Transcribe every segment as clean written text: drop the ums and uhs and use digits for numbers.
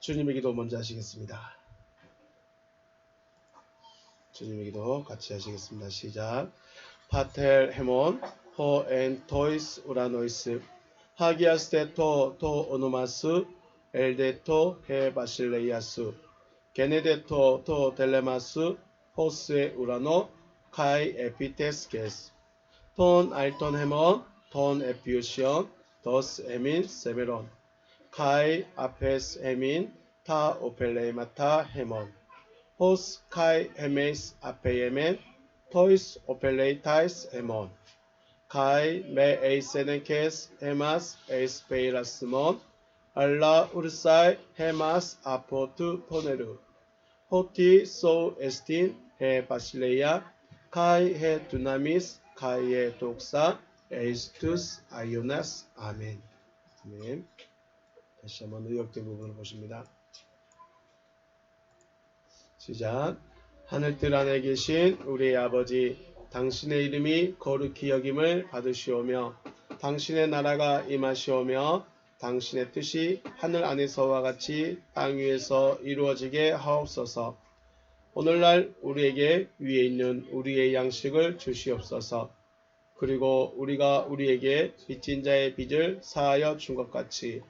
주님의 기도 먼저 하시겠습니다. 주님의 기도 같이 하시겠습니다. 시작. 파텔 헤몬 호 엔 토이스 우라노이스 하기아스 데토 토 오노마스 엘데토 헤 바실레이아스 게네데토 토 델레마스 호스에 우라노 카이 에피테스게스 톤 알톤 헤몬 톤 에피우시온 더스 에민 세메론 카이 아페스 에민 타 오펠레이마타 헤몬 호스 카이 헤메이스 아페예멘 토이스 오펠레이타이스 헤몬 카이 메 에이세네케스 헤마스 에이스페이라스몬 알라 우르사이 헤마스 아포트 포네르 호티 소 에스틴 헤 바실레이아 카이 헤 두나미스 카이 헤 독사 에이스투스 아이오나스 아멘. 아멘. 다시 한번 의역된 부분을 보십니다. 시작. 하늘뜰 안에 계신 우리의 아버지, 당신의 이름이 거룩히 여김을 받으시오며 당신의 나라가 임하시오며 당신의 뜻이 하늘 안에서와 같이 땅 위에서 이루어지게 하옵소서. 오늘날 우리에게 위에 있는 우리의 양식을 주시옵소서. 그리고 우리가 우리에게 빚진 자의 빚을 사하여 준 것 같이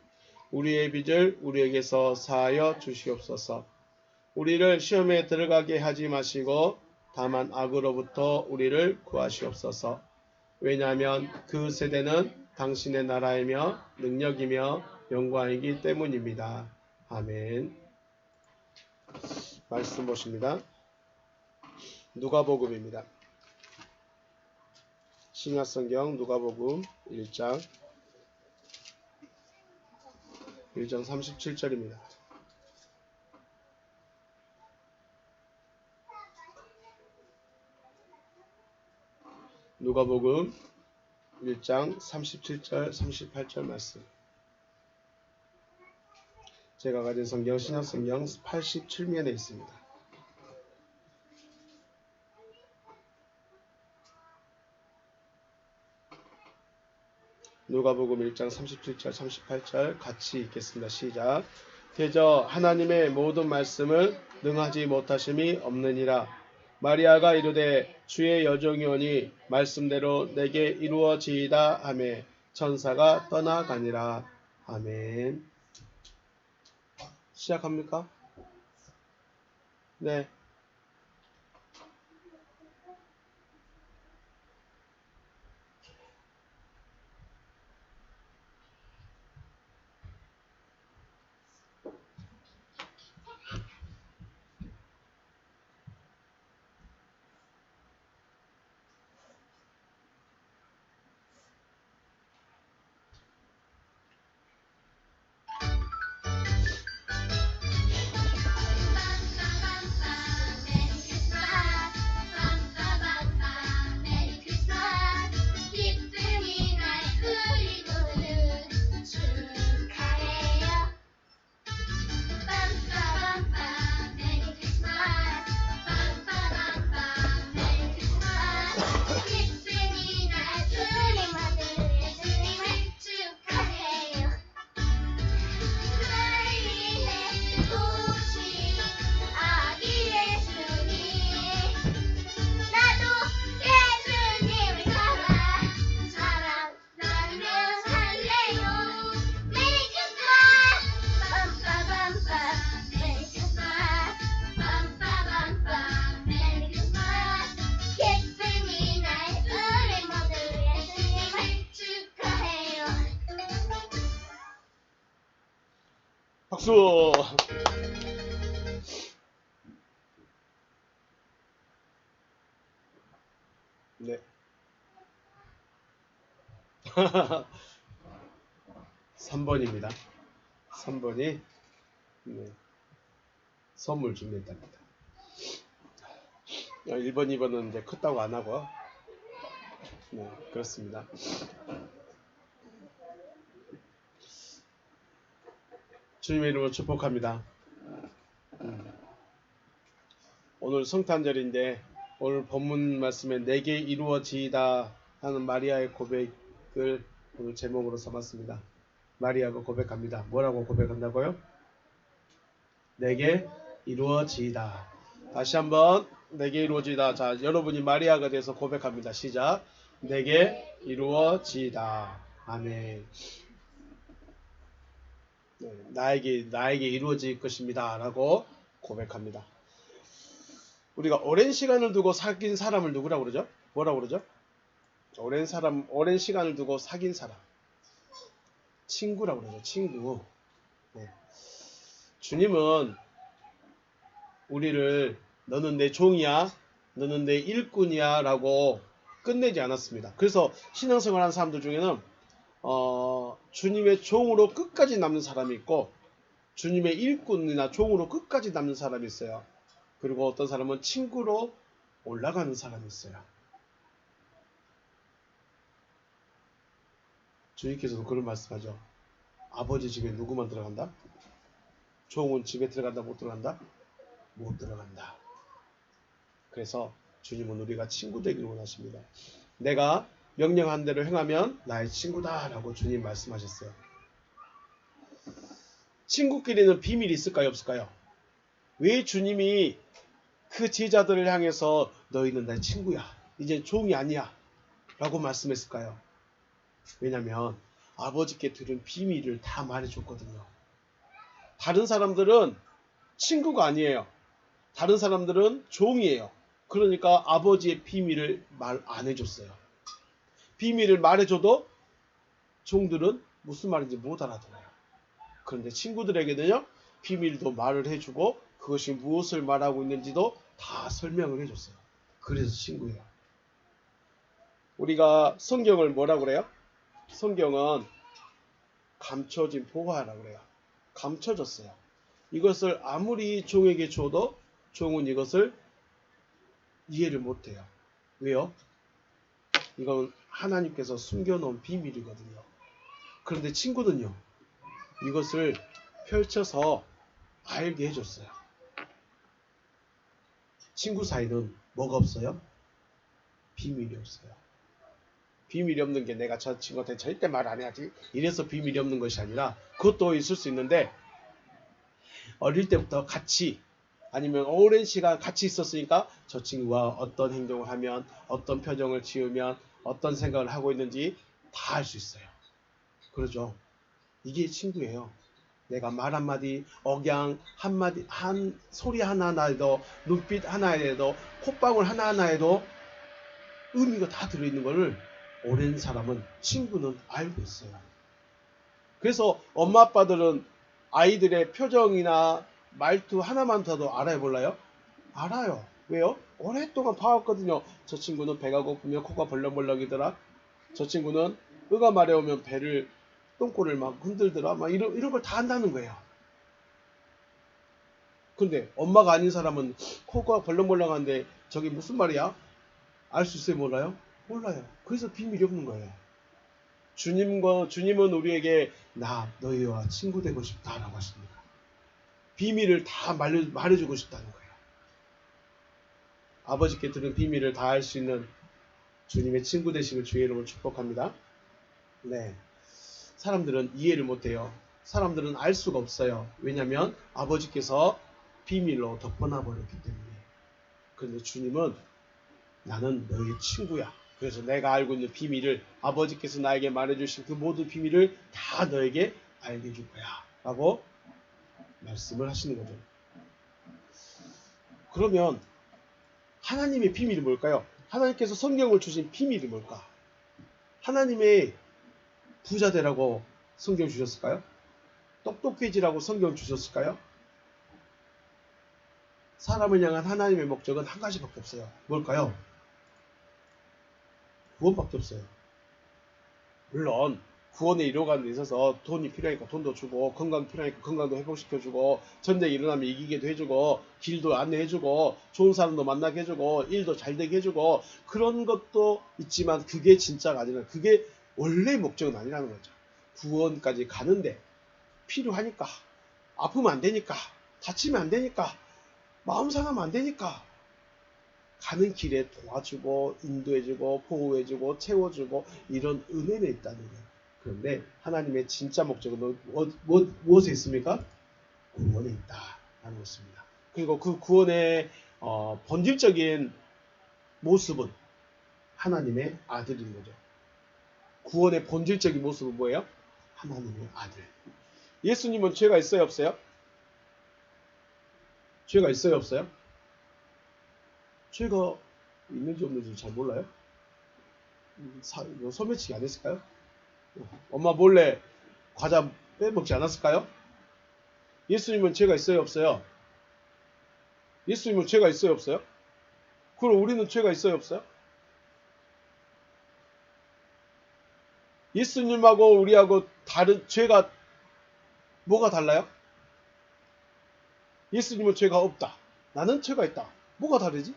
우리의 빚을 우리에게서 사하여 주시옵소서. 우리를 시험에 들어가게 하지 마시고 다만 악으로부터 우리를 구하시옵소서. 왜냐하면 그 세대는 당신의 나라이며 능력이며 영광이기 때문입니다. 아멘. 말씀 보십니다. 누가복음입니다. 신약성경 누가복음 1장 37절입니다. 누가복음 1장 37절 38절 말씀. 제가 가진 성경 신약성경 87면에 있습니다. 누가복음 1장 37절 38절 같이 읽겠습니다. 시작. 대저 하나님의 모든 말씀을 능하지 못하심이 없느니라. 마리아가 이르되 주의 여종이 오니 말씀대로 내게 이루어지이다 하매 천사가 떠나가니라. 아멘. 시작합니까? 네. 박수. 네. 3번입니다. 3번이 네. 선물 준비했답니다. 1번, 2번은 이제 컸다고 안 하고 네, 그렇습니다. 주님의 이름으로 축복합니다. 오늘 성탄절인데 오늘 본문 말씀에 내게 이루어지이다 하는 마리아의 고백을 오늘 제목으로 삼았습니다. 마리아가 고백합니다. 뭐라고 고백한다고요? 내게 이루어지이다. 다시 한번 내게 이루어지이다. 자, 여러분이 마리아가 돼서 고백합니다. 시작. 내게 이루어지이다. 아멘. 네, 나에게 이루어질 것입니다. 라고 고백합니다. 우리가 오랜 시간을 두고 사귄 사람을 누구라고 그러죠? 뭐라고 그러죠? 오랜 시간을 두고 사귄 사람. 친구라고 그러죠. 친구. 네. 주님은 우리를 너는 내 종이야, 너는 내 일꾼이야 라고 끝내지 않았습니다. 그래서 신앙생활 하는 사람들 중에는 주님의 종으로 끝까지 남는 사람이 있고 주님의 일꾼이나 종으로 끝까지 남는 사람이 있어요. 그리고 어떤 사람은 친구로 올라가는 사람이 있어요. 주님께서도 그런 말씀하죠. 아버지 집에 누구만 들어간다? 종은 집에 들어간다 못 들어간다? 못 들어간다. 그래서 주님은 우리가 친구 되기를 원하십니다. 내가 명령한 대로 행하면 나의 친구다 라고 주님 말씀하셨어요. 친구끼리는 비밀이 있을까요 없을까요? 왜 주님이 그 제자들을 향해서 너희는 나의 친구야, 이제 종이 아니야 라고 말씀했을까요? 왜냐하면 아버지께 들은 비밀을 다 말해줬거든요. 다른 사람들은 친구가 아니에요. 다른 사람들은 종이에요. 그러니까 아버지의 비밀을 말 안 해줬어요. 비밀을 말해줘도 종들은 무슨 말인지 못 알아들어요. 그런데 친구들에게는요, 비밀도 말을 해주고 그것이 무엇을 말하고 있는지도 다 설명을 해줬어요. 그래서 친구예요. 우리가 성경을 뭐라고 그래요? 성경은 감춰진 보화라고 그래요. 감춰졌어요. 이것을 아무리 종에게 줘도 종은 이것을 이해를 못해요. 왜요? 이건 하나님께서 숨겨놓은 비밀이거든요. 그런데 친구는요, 이것을 펼쳐서 알게 해줬어요. 친구 사이는 뭐가 없어요? 비밀이 없어요. 비밀이 없는 게 내가 저 친구한테 절대 말 안 해야지, 이래서 비밀이 없는 것이 아니라, 그것도 있을 수 있는데 어릴 때부터 같이 아니면 오랜 시간 같이 있었으니까 저 친구가 어떤 행동을 하면, 어떤 표정을 지으면, 어떤 생각을 하고 있는지 다 알 수 있어요. 그러죠. 이게 친구예요. 내가 말 한마디, 억양 한마디, 한 소리 하나하나에도, 눈빛 하나에도, 콧방울 하나하나에도 의미가 다 들어있는 것을 오랜 사람은, 친구는 알고 있어요. 그래서 엄마 아빠들은 아이들의 표정이나 말투 하나만 더도 알아요 몰라요? 알아요. 왜요? 오랫동안 봐왔거든요. 저 친구는 배가 고프면 코가 벌렁벌렁이더라. 저 친구는 의가 마려우면 배를, 똥꼬를 막 흔들더라. 막 이런 걸 다 안다는 거예요. 근데 엄마가 아닌 사람은 코가 벌렁벌렁한데 저게 무슨 말이야? 알 수 있어요 몰라요? 몰라요. 그래서 비밀이 없는 거예요. 주님은 우리에게 나 너희와 친구 되고 싶다라고 하십니다. 비밀을 다 말해주고 싶다는 거예요. 아버지께 들은 비밀을 다 알 수 있는 주님의 친구 되시길 주의 이름으로 축복합니다. 네, 사람들은 이해를 못해요. 사람들은 알 수가 없어요. 왜냐하면 아버지께서 비밀로 덮어놔버렸기 때문에. 그런데 주님은 나는 너의 친구야. 그래서 내가 알고 있는 비밀을, 아버지께서 나에게 말해주신 그 모든 비밀을 다 너에게 알게 해줄 거야 라고 말씀을 하시는 거죠. 그러면 하나님의 비밀이 뭘까요? 하나님께서 성경을 주신 비밀이 뭘까? 하나님의 부자 되라고 성경 주셨을까요? 똑똑해지라고 성경 주셨을까요? 사람을 향한 하나님의 목적은 한 가지밖에 없어요. 뭘까요? 구원밖에 없어요. 물론 구원에 이뤄가는 데 있어서 돈이 필요하니까 돈도 주고, 건강 필요하니까 건강도 회복시켜주고, 전쟁이 일어나면 이기게도 해주고, 길도 안내해주고, 좋은 사람도 만나게 해주고, 일도 잘 되게 해주고, 그런 것도 있지만 그게 진짜가 아니라, 그게 원래 목적은 아니라는 거죠. 구원까지 가는데 필요하니까, 아프면 안 되니까, 다치면 안 되니까, 마음 상하면 안 되니까 가는 길에 도와주고, 인도해주고, 보호해주고, 채워주고, 이런 은혜는 있다는 거예요. 그런데 하나님의 진짜 목적은 무엇에 있습니까? 구원에 있다. 것입니다. 그리고 그 구원의 본질적인 모습은 하나님의 아들인 거죠. 구원의 본질적인 모습은 뭐예요? 하나님의 아들. 예수님은 죄가 있어요, 없어요? 죄가 있어요, 없어요? 죄가 있는지 없는지 잘 몰라요? 소매치기 안 했을까요? 엄마 몰래 과자 빼먹지 않았을까요? 예수님은 죄가 있어요, 없어요? 예수님은 죄가 있어요, 없어요? 그럼 우리는 죄가 있어요, 없어요? 예수님하고 우리하고 다른 죄가 뭐가 달라요? 예수님은 죄가 없다. 나는 죄가 있다. 뭐가 다르지?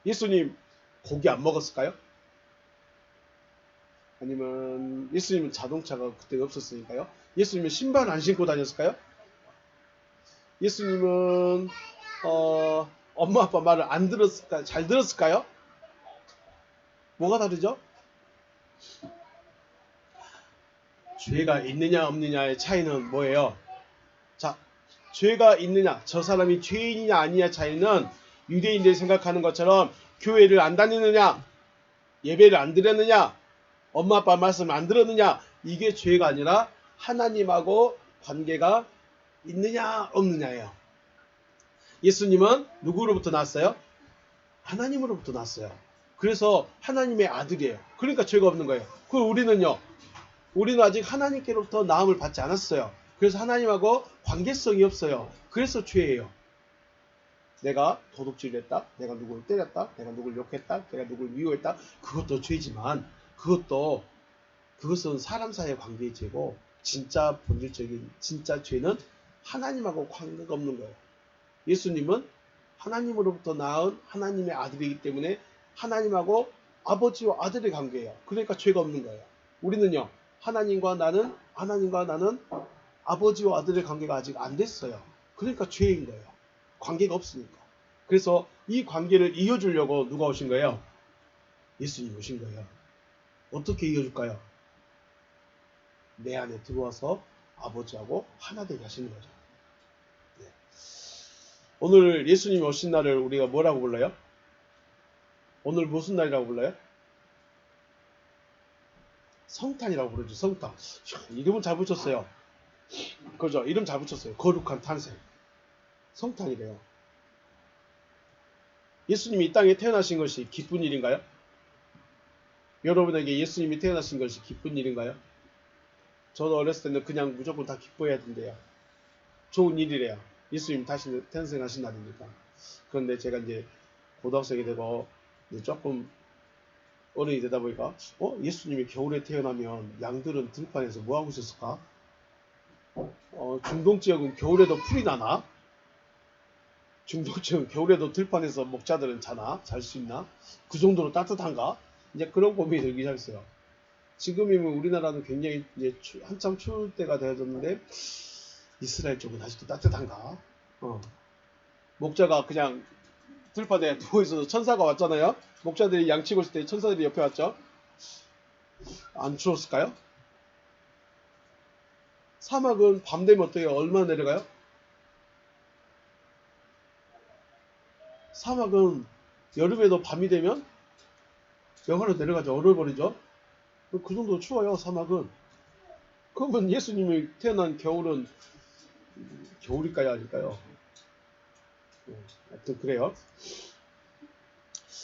예수님 고기 안 먹었을까요? 아니면 예수님은 자동차가 그때 없었으니까요. 예수님은 신발 안 신고 다녔을까요? 예수님은 엄마 아빠 말을 안 들었을까요? 잘 들었을까요? 뭐가 다르죠? 죄가 있느냐 없느냐의 차이는 뭐예요? 자, 죄가 있느냐, 저 사람이 죄인이냐 아니냐 차이는 유대인들이 생각하는 것처럼 교회를 안 다니느냐, 예배를 안 드렸느냐, 엄마 아빠 말씀을 안 들었느냐, 이게 죄가 아니라 하나님하고 관계가 있느냐 없느냐예요. 예수님은 누구로부터 났어요? 하나님으로부터 났어요. 그래서 하나님의 아들이에요. 그러니까 죄가 없는 거예요. 그럼 우리는요? 우리는 아직 하나님께로부터 나음을 받지 않았어요. 그래서 하나님하고 관계성이 없어요. 그래서 죄예요. 내가 도둑질을 했다, 내가 누구를 때렸다, 내가 누구를 욕했다, 내가 누구를 미워했다, 그것도 죄지만 그것은 사람 사이의 관계의 죄고, 진짜 본질적인 진짜 죄는 하나님하고 관계가 없는 거예요. 예수님은 하나님으로부터 낳은 하나님의 아들이기 때문에 하나님하고 아버지와 아들의 관계예요. 그러니까 죄가 없는 거예요. 우리는요, 하나님과 나는 아버지와 아들의 관계가 아직 안 됐어요. 그러니까 죄인 거예요. 관계가 없으니까. 그래서 이 관계를 이어주려고 누가 오신 거예요? 예수님 오신 거예요. 어떻게 이어줄까요? 내 안에 들어와서 아버지하고 하나 되게 하시는 거죠. 네. 오늘 예수님이 오신 날을 우리가 뭐라고 불러요? 오늘 무슨 날이라고 불러요? 성탄이라고 부르죠. 성탄. 이름은 잘 붙였어요. 그죠? 이름 잘 붙였어요. 거룩한 탄생. 성탄이래요. 예수님이 이 땅에 태어나신 것이 기쁜 일인가요? 여러분에게 예수님이 태어나신 것이 기쁜 일인가요? 저도 어렸을 때는 그냥 무조건 다 기뻐해야 된대요. 좋은 일이래요. 예수님 다시 탄생하신 날이니까. 그런데 제가 이제 고등학생이 되고 이제 조금 어른이 되다 보니까 예수님이 겨울에 태어나면 양들은 들판에서 뭐하고 있었을까? 중동 지역은 겨울에도 풀이 나나? 중동 지역은 겨울에도 들판에서 목자들은 자나? 잘 수 있나? 그 정도로 따뜻한가? 이제 그런 고민이 들기 시작했어요. 지금이면 우리나라는 굉장히 이제 한참 추울 때가 되어졌는데 이스라엘 쪽은 아직도 따뜻한가? 목자가 그냥 들판에 누워있어서 천사가 왔잖아요. 목자들이 양치고 있을 때 천사들이 옆에 왔죠. 안 추웠을까요? 사막은 밤 되면 어떻게 얼마나 내려가요? 사막은 여름에도 밤이 되면 영하로 내려가죠. 얼어버리죠. 그 정도 추워요, 사막은. 그러면 예수님이 태어난 겨울은 겨울일까요, 아닐까요? 하여튼 그래요.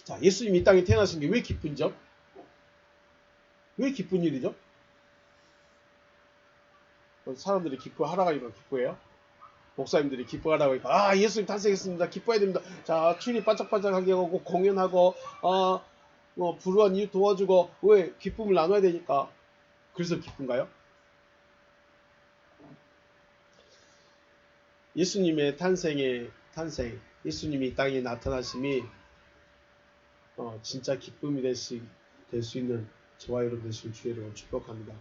자, 예수님이 이 땅에 태어나신 게 왜 기쁜죠? 왜 기쁜 일이죠? 사람들이 기뻐하라고 하니까 기뻐해요. 목사님들이 기뻐하라고 하니까 예수님 탄생했습니다. 기뻐해야 됩니다. 자, 추리 반짝반짝하게 하고 공연하고 불우한 이웃 도와주고 왜 기쁨을 나눠야 되니까. 그래서 기쁜가요? 예수님의 탄생, 예수님이 이 땅에 나타나심이 진짜 기쁨이 될 수 있는 저와 여러분 되실 주의를 축복합니다.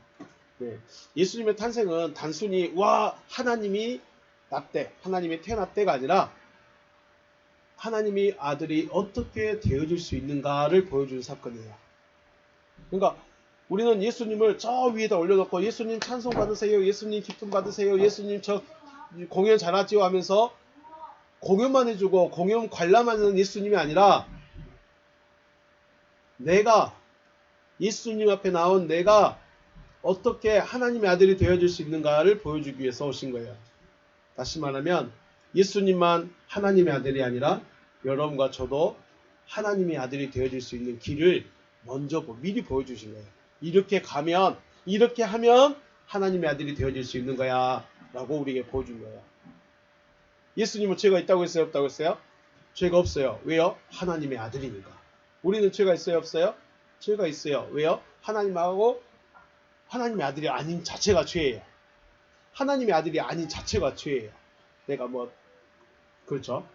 네. 예수님의 탄생은 단순히 하나님이 났대, 하나님이 태어났대가 아니라 하나님이 아들이 어떻게 되어질 수 있는가를 보여주는 사건이에요. 그러니까 우리는 예수님을 저 위에다 올려놓고 예수님 찬송 받으세요, 예수님 기쁨 받으세요, 예수님 저 공연 잘하지요 하면서 공연만 해주고 공연 관람하는 예수님이 아니라 내가 예수님 앞에 나온 내가 어떻게 하나님의 아들이 되어줄 수 있는가를 보여주기 위해서 오신 거예요. 다시 말하면 예수님만 하나님의 아들이 아니라 여러분과 저도 하나님의 아들이 되어줄 수 있는 길을 먼저 미리 보여주신 거예요. 이렇게 가면 이렇게 하면 하나님의 아들이 되어줄 수 있는 거야 라고 우리에게 보여준 거예요. 예수님은 죄가 있다고 했어요? 없다고 했어요? 죄가 없어요. 왜요? 하나님의 아들이니까. 우리는 죄가 있어요? 없어요? 죄가 있어요. 왜요? 하나님하고 하나님의 아들이 아닌 자체가 죄예요. 하나님의 아들이 아닌 자체가 죄예요. 내가 그렇죠.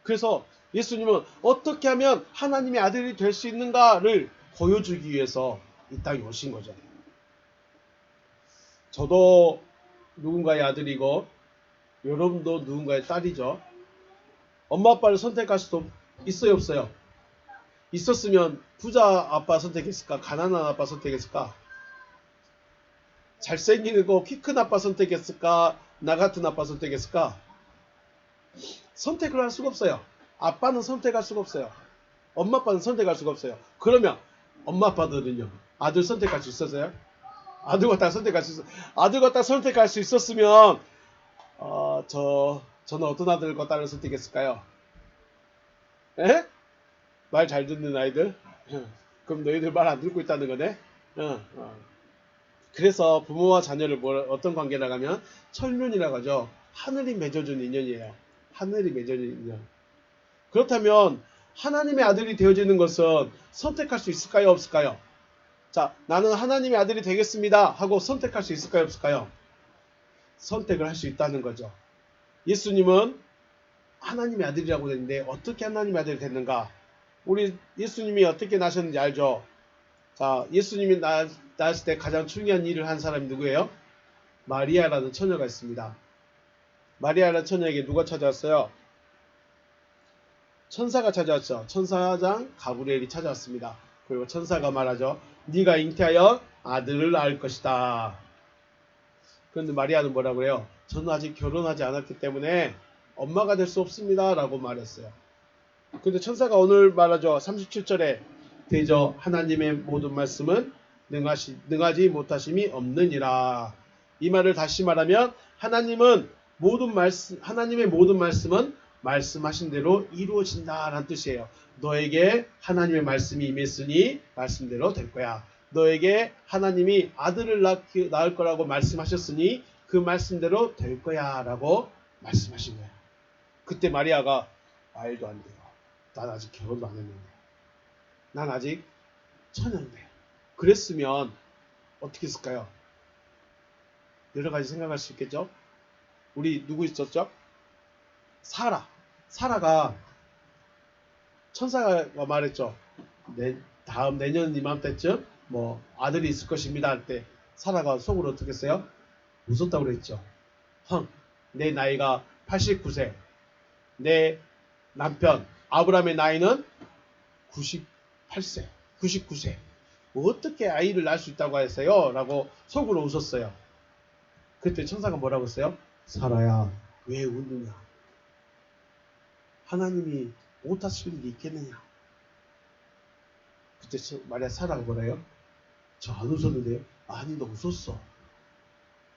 그래서 예수님은 어떻게 하면 하나님의 아들이 될 수 있는가를 보여주기 위해서 이 땅에 오신 거죠. 저도 누군가의 아들이고 여러분도 누군가의 딸이죠. 엄마 아빠를 선택할 수도 있어요? 없어요? 있었으면 부자 아빠 선택했을까? 가난한 아빠 선택했을까? 잘생긴 거 키 큰 아빠 선택했을까? 나 같은 아빠 선택했을까? 선택을 할 수가 없어요. 아빠는 선택할 수가 없어요. 엄마 아빠는 선택할 수가 없어요. 그러면 엄마 아빠들은요? 아들 선택할 수 있었어요? 아들과 딸 선택할 수 있었어요. 아들과 딸 선택할 수 있었으면 저는 어떤 아들과 딸을 선택했을까요? 에? 말 잘 듣는 아이들? 그럼 너희들 말 안 듣고 있다는 거네? 그래서 부모와 자녀를 어떤 관계라고 하면 철륜이라고 하죠. 하늘이 맺어준 인연이에요. 하늘이 맺어준 인연. 그렇다면 하나님의 아들이 되어지는 것은 선택할 수 있을까요? 없을까요? 자, 나는 하나님의 아들이 되겠습니다 하고 선택할 수 있을까요? 없을까요? 선택을 할 수 있다는 거죠. 예수님은 하나님의 아들이라고 했는데 어떻게 하나님의 아들이 됐는가? 우리 예수님이 어떻게 나셨는지 알죠? 자, 예수님이 낳았을 때 가장 중요한 일을 한 사람이 누구예요? 마리아라는 처녀가 있습니다. 마리아라는 처녀에게 누가 찾아왔어요? 천사가 찾아왔죠. 천사장 가브리엘이 찾아왔습니다. 그리고 천사가 말하죠. 네가 잉태하여 아들을 낳을 것이다. 그런데 마리아는 뭐라고 해요? 저는 아직 결혼하지 않았기 때문에 엄마가 될 수 없습니다 라고 말했어요. 근데 천사가 오늘 말하죠. 37절에 되죠. 하나님의 모든 말씀은 능하지 못하심이 없느니라. 이 말을 다시 말하면 하나님의 모든 말씀은 말씀하신 대로 이루어진다라는 뜻이에요. 너에게 하나님의 말씀이 임했으니 말씀대로 될 거야. 너에게 하나님이 아들을 낳을 거라고 말씀하셨으니 그 말씀대로 될 거야 라고 말씀하신 거야. 그때 마리아가 말도 안 돼요. 난 아직 결혼도 안 했는데. 난 아직 처녀인데. 그랬으면 어떻게 했을까요? 여러 가지 생각할 수 있겠죠? 우리 누구 있었죠? 사라가 천사가 말했죠. 다음 내년 이맘때쯤 아들이 있을 것입니다 할 때 사라가 속으로 어떻게 했어요? 웃었다고 그랬죠. 내 나이가 89세. 내 남편 아브라함의 나이는 98세, 99세. 어떻게 아이를 낳을 수 있다고 하세요? 라고 속으로 웃었어요. 그때 천사가 뭐라고 했어요? 사라야, 왜 웃느냐? 하나님이 못하실 일이 있겠느냐? 그때 마리아 사라가 뭐래요? 저 안 웃었는데요? 아니, 너 웃었어.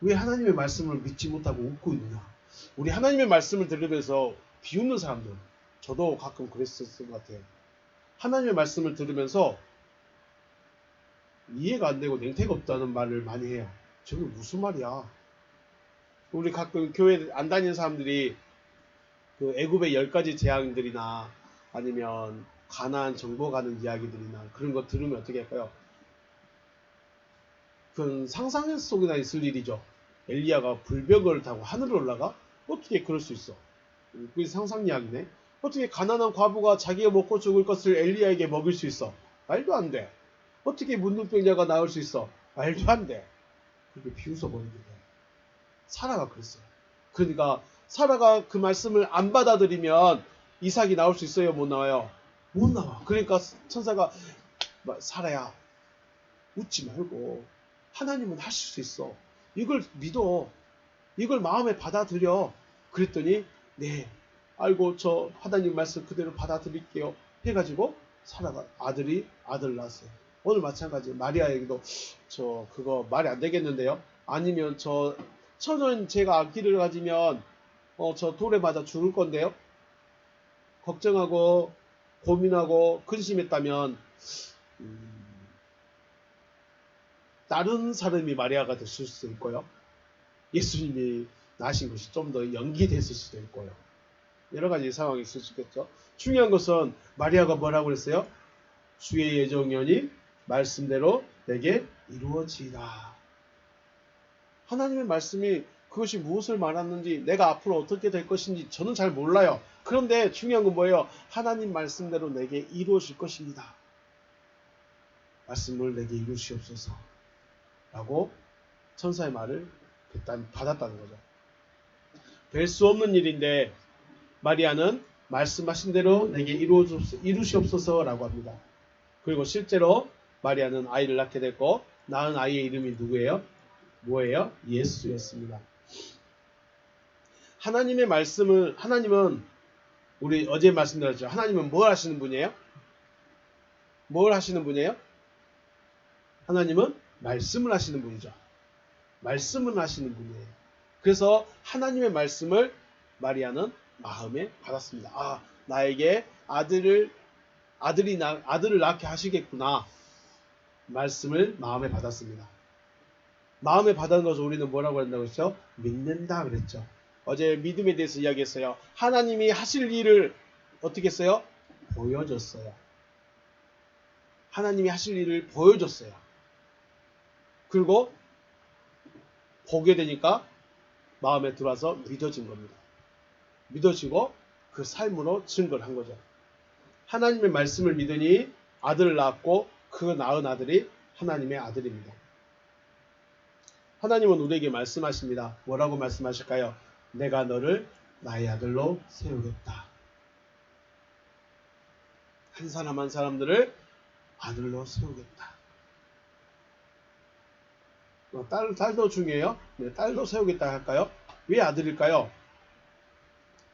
왜 하나님의 말씀을 믿지 못하고 웃고 있느냐? 우리 하나님의 말씀을 들으면서 비웃는 사람들, 저도 가끔 그랬었을 것 같아요. 하나님의 말씀을 들으면서 이해가 안 되고 냉태가 없다는 말을 많이 해요. 저게 무슨 말이야? 우리 가끔 교회 안 다니는 사람들이 그 애굽의 10가지 재앙들이나 아니면 가나안 정보 가는 이야기들이나 그런 거 들으면 어떻게 할까요? 그건 상상 속에나 있을 일이죠. 엘리야가 불벽을 타고 하늘을 올라가? 어떻게 그럴 수 있어? 그게 상상 이야기네. 어떻게 가난한 과부가 자기가 먹고 죽을 것을 엘리야에게 먹일 수 있어? 말도 안 돼. 어떻게 문둥병자가 나올 수 있어? 말도 안 돼. 그렇게 비웃어버리는 거예요. 사라가 그랬어요. 그러니까 사라가 그 말씀을 안 받아들이면 이삭이 나올 수 있어요? 못 나와요? 못 나와. 그러니까 천사가 사라야, 웃지 말고 하나님은 하실 수 있어. 이걸 믿어. 이걸 마음에 받아들여. 그랬더니 네, 알고 저 하나님 말씀 그대로 받아들일게요 해가지고 아들 낳았어요. 오늘 마찬가지 마리아에게도 저 그거 말이 안 되겠는데요. 아니면 저는 제가 아기를 가지면 저 돌에 맞아 죽을 건데요. 걱정하고 고민하고 근심했다면 다른 사람이 마리아가 됐을 수도 있고요. 예수님이 나신 것이 좀 더 연기됐을 수도 있고요. 여러 가지 상황이 있을 수 있겠죠. 중요한 것은 마리아가 뭐라고 그랬어요? 주의 예정연이 말씀대로 내게 이루어지라. 하나님의 말씀이 그것이 무엇을 말하는지 내가 앞으로 어떻게 될 것인지 저는 잘 몰라요. 그런데 중요한 건 뭐예요? 하나님 말씀대로 내게 이루어질 것입니다. 말씀을 내게 이루시옵소서 라고 천사의 말을 받았다는 거죠. 될 수 없는 일인데 마리아는 말씀하신 대로 내게 이루시옵소서 라고 합니다. 그리고 실제로 마리아는 아이를 낳게 됐고 낳은 아이의 이름이 누구예요? 뭐예요? 예수였습니다. 하나님의 말씀을 하나님은 우리 어제 말씀드렸죠. 하나님은 뭘 하시는 분이에요? 뭘 하시는 분이에요? 하나님은 말씀을 하시는 분이죠. 말씀을 하시는 분이에요. 그래서 하나님의 말씀을 마리아는 마음에 받았습니다. 아, 나에게 아들을 낳게 하시겠구나. 말씀을 마음에 받았습니다. 마음에 받은 것을 우리는 뭐라고 한다고 했죠? 믿는다 그랬죠. 어제 믿음에 대해서 이야기했어요. 하나님이 하실 일을 어떻게 했어요? 보여줬어요. 하나님이 하실 일을 보여줬어요. 그리고 보게 되니까 마음에 들어와서 믿어진 겁니다. 믿어지고 그 삶으로 증거를 한 거죠. 하나님의 말씀을 믿으니 아들을 낳았고 그 낳은 아들이 하나님의 아들입니다. 하나님은 우리에게 말씀하십니다. 뭐라고 말씀하실까요? 내가 너를 나의 아들로 세우겠다. 한 사람 한 사람들을 아들로 세우겠다. 딸도 중요해요. 네, 딸도 세우겠다 할까요? 왜 아들일까요?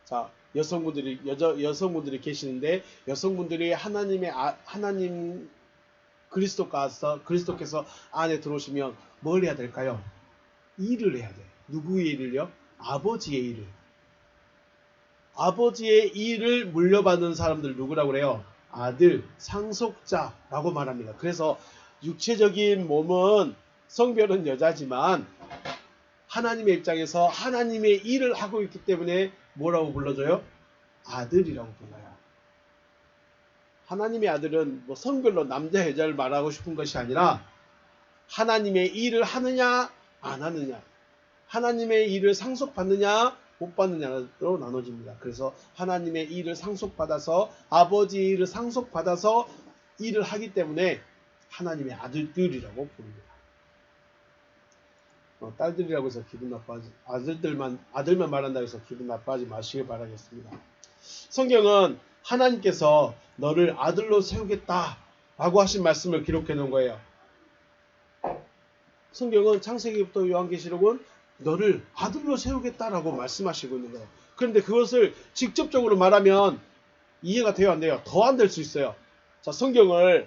자, 여성분들이 계시는데 여성분들이 하나님 그리스도께서 안에 들어오시면 뭘 해야 될까요? 일을 해야 돼요. 누구의 일을요? 아버지의 일을. 아버지의 일을 물려받는 사람들 누구라고 그래요? 아들, 상속자라고 말합니다. 그래서 육체적인 몸은 성별은 여자지만 하나님의 입장에서 하나님의 일을 하고 있기 때문에 뭐라고 불러줘요? 아들이라고 불러요. 하나님의 아들은 뭐 성별로 남자 여자를 말하고 싶은 것이 아니라 하나님의 일을 하느냐 안 하느냐, 하나님의 일을 상속받느냐 못 받느냐로 나눠집니다. 그래서 하나님의 일을 상속받아서 아버지의 일을 상속받아서 일을 하기 때문에 하나님의 아들들이라고 부릅니다. 딸들이라고 해서 기분 나빠하지, 아들만 말한다고 해서 기분 나빠하지 마시길 바라겠습니다. 성경은 하나님께서 너를 아들로 세우겠다 라고 하신 말씀을 기록해 놓은 거예요. 성경은 창세기부터 요한계시록은 너를 아들로 세우겠다라고 말씀하시고 있는 거예요. 그런데 그것을 직접적으로 말하면 이해가 돼요, 안 돼요? 더 안 될 수 있어요. 자, 성경을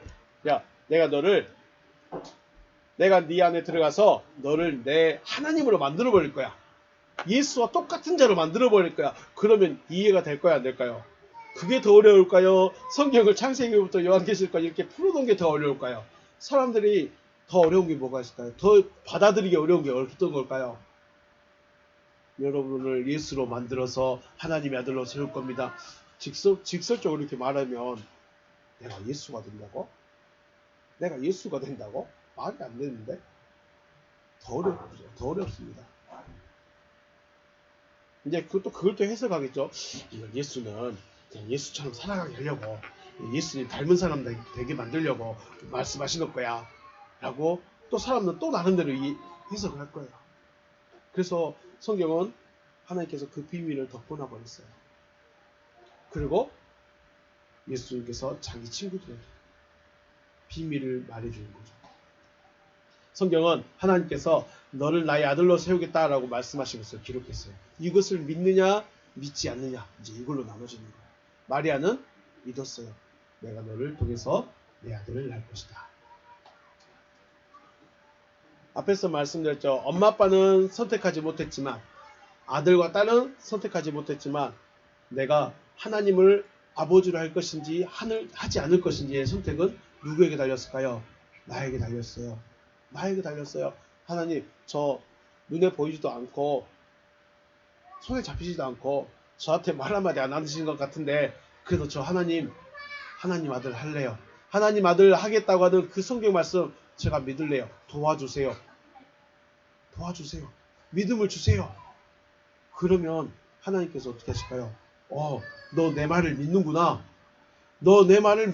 내가 네 안에 들어가서 너를 내 하나님으로 만들어 버릴 거야. 예수와 똑같은 자로 만들어 버릴 거야. 그러면 이해가 될 거야, 안 될까요? 그게 더 어려울까요? 성경을 창세기부터 요한계시록까지 이렇게 풀어놓은 게 더 어려울까요? 사람들이 더 어려운 게 뭐가 있을까요? 더 받아들이기 어려운 게 어떤 걸까요? 여러분을 예수로 만들어서 하나님의 아들로 세울 겁니다. 직설적으로 이렇게 말하면 내가 예수가 된다고? 내가 예수가 된다고? 말이 안 되는데? 더 어렵습니다. 이제 그걸 또 해석하겠죠. 예수는 예수처럼 살아가게 하려고, 예수님 닮은 사람 되게 만들려고 말씀하시는 거야 라고 또 사람은 또 나름대로 해석을 할 거예요. 그래서 성경은 하나님께서 그 비밀을 덮어놔 버렸어요. 그리고 예수님께서 자기 친구들에게 비밀을 말해주는 거죠. 성경은 하나님께서 너를 나의 아들로 세우겠다라고 말씀하신 것을 기록했어요. 이것을 믿느냐 믿지 않느냐 이제 이걸로 나눠지는 거예요. 마리아는 믿었어요. 내가 너를 통해서 내 아들을 낳을 것이다. 앞에서 말씀드렸죠. 엄마 아빠는 선택하지 못했지만 아들과 딸은 선택하지 못했지만 내가 하나님을 아버지로 할 것인지 하지 않을 것인지의 선택은 누구에게 달렸을까요? 나에게 달렸어요. 나에게 달렸어요. 하나님, 저 눈에 보이지도 않고 손에 잡히지도 않고 저한테 말 한마디 안 하시는 것 같은데 그래도 저 하나님 아들 할래요. 하나님 아들 하겠다고 하는 그 성경 말씀 제가 믿을래요. 도와주세요. 믿음을 주세요. 그러면 하나님께서 어떻게 하실까요? 너 내 말을 믿는구나. 너 내 말을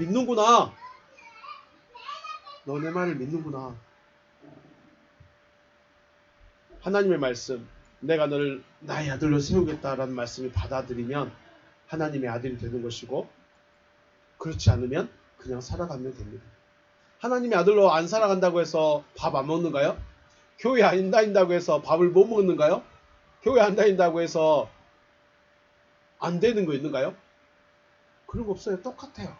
믿는구나. 하나님의 말씀, 내가 너를 나의 아들로 세우겠다라는 말씀을 받아들이면 하나님의 아들이 되는 것이고, 그렇지 않으면 그냥 살아가면 됩니다. 하나님의 아들로 안 살아간다고 해서 밥 안 먹는가요? 교회 안 다닌다고 해서 밥을 못 먹는가요? 교회 안 다닌다고 해서 안 되는 거 있는가요? 그런 거 없어요. 똑같아요.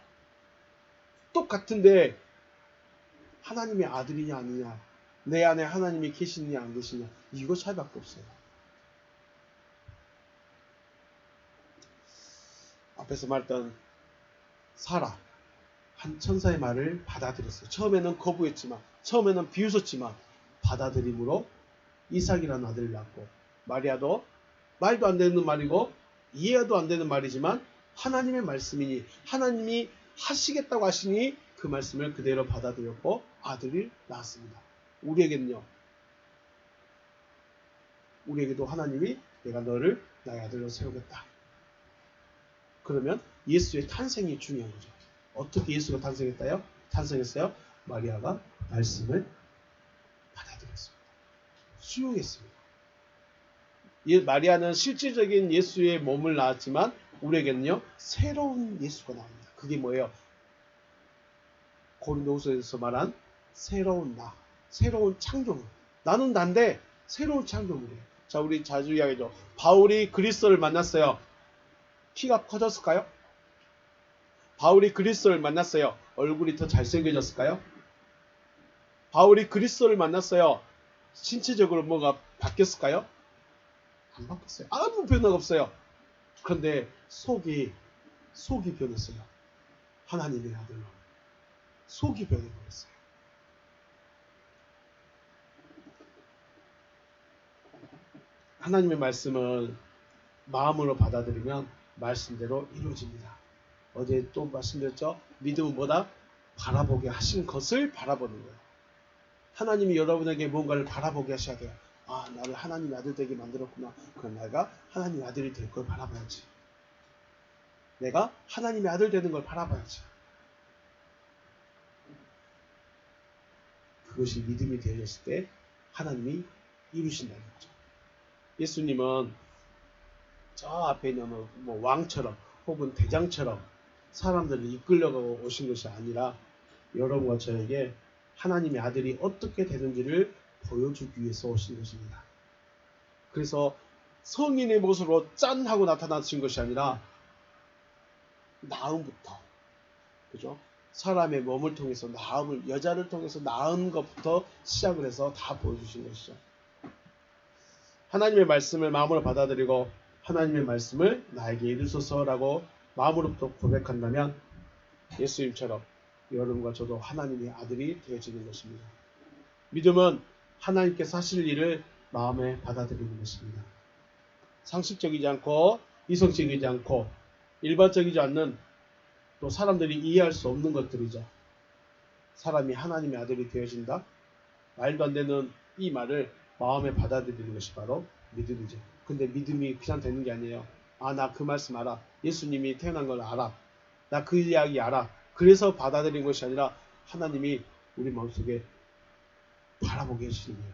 똑같은데 하나님의 아들이냐 아니냐, 내 안에 하나님이 계시느냐 안 계시냐, 이거 차이밖에 없어요. 앞에서 말했던 사라, 한 천사의 말을 받아들였어요. 처음에는 거부했지만, 처음에는 비웃었지만 받아들임으로 이삭이라는 아들을 낳고, 마리아도 말도 안 되는 말이고 이해도 안 되는 말이지만 하나님의 말씀이니 하나님이 하시겠다고 하시니 그 말씀을 그대로 받아들였고 아들을 낳았습니다. 우리에게도 하나님이 내가 너를 나의 아들로 세우겠다. 그러면 예수의 탄생이 중요한 거죠. 어떻게 예수가 탄생했어요? 마리아가 말씀을 받아들였습니다. 수용했습니다. 마리아는 실질적인 예수의 몸을 낳았지만 우리에게는요 새로운 예수가 나옵니다. 그게 뭐예요? 고린도후서에서 말한 새로운 나, 새로운 창조물. 나는 난데 새로운 창조물이에요. 자, 우리 자주 이야기하죠. 바울이 그리스도를 만났어요. 키가 커졌을까요? 바울이 그리스도를 만났어요. 얼굴이 더 잘생겨졌을까요? 바울이 그리스도를 만났어요. 신체적으로 뭐가 바뀌었을까요? 안 바뀌었어요. 아무 변화가 없어요. 그런데 속이 변했어요. 하나님의 아들로 속이 변해버렸어요. 하나님의 말씀을 마음으로 받아들이면 말씀대로 이루어집니다. 어제 또 말씀드렸죠? 믿음은 뭐다? 바라보게 하신 것을 바라보는 거예요. 하나님이 여러분에게 뭔가를 바라보게 하셔야 돼요. 아, 나를 하나님의 아들 되게 만들었구나. 그럼 내가 하나님의 아들이 될 걸 바라봐야지. 내가 하나님의 아들 되는 걸 바라봐야지. 그것이 믿음이 되어졌을 때 하나님이 이루신다는 거죠. 예수님은 저 앞에 있는 뭐 왕처럼 혹은 대장처럼 사람들을 이끌려고 오신 것이 아니라 여러분과 저에게 하나님의 아들이 어떻게 되는지를 보여주기 위해서 오신 것입니다. 그래서 성인의 모습으로 짠 하고 나타나신 것이 아니라 낳음부터, 그죠? 사람의 몸을 통해서 낳음을, 여자를 통해서 낳은 것부터 시작을 해서 다 보여주신 것이죠. 하나님의 말씀을 마음으로 받아들이고 하나님의 말씀을 나에게 이루소서라고 마음으로부터 고백한다면 예수님처럼 여러분과 저도 하나님의 아들이 되어지는 것입니다. 믿음은 하나님께서 하실 일을 마음에 받아들이는 것입니다. 상식적이지 않고 이성적이지 않고 일반적이지 않는, 또 사람들이 이해할 수 없는 것들이죠. 사람이 하나님의 아들이 되어진다? 말도 안 되는 이 말을 마음에 받아들이는 것이 바로 믿음이죠. 근데 믿음이 그냥 되는 게 아니에요. 아, 나 그 말씀 알아. 예수님이 태어난 걸 알아. 나 그 이야기 알아. 그래서 받아들인 것이 아니라 하나님이 우리 마음속에 바라보게 해주시는 거예요.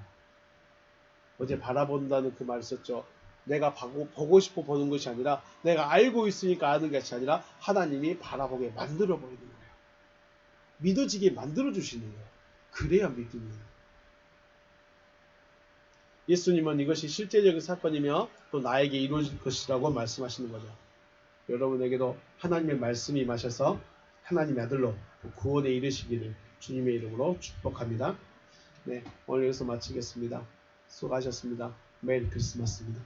어제 바라본다는 그 말 썼죠. 내가 보고 싶어 보는 것이 아니라 내가 알고 있으니까 아는 것이 아니라 하나님이 바라보게 만들어 버리는 거예요. 믿어지게 만들어 주시는 거예요. 그래야 믿음이에요. 예수님은 이것이 실제적인 사건이며 또 나에게 이루어질 것이라고 말씀하시는 거죠. 여러분에게도 하나님의 말씀이 임하셔서 하나님의 아들로 구원에 이르시기를 주님의 이름으로 축복합니다. 네, 오늘 여기서 마치겠습니다. 수고하셨습니다. 메리 크리스마스입니다.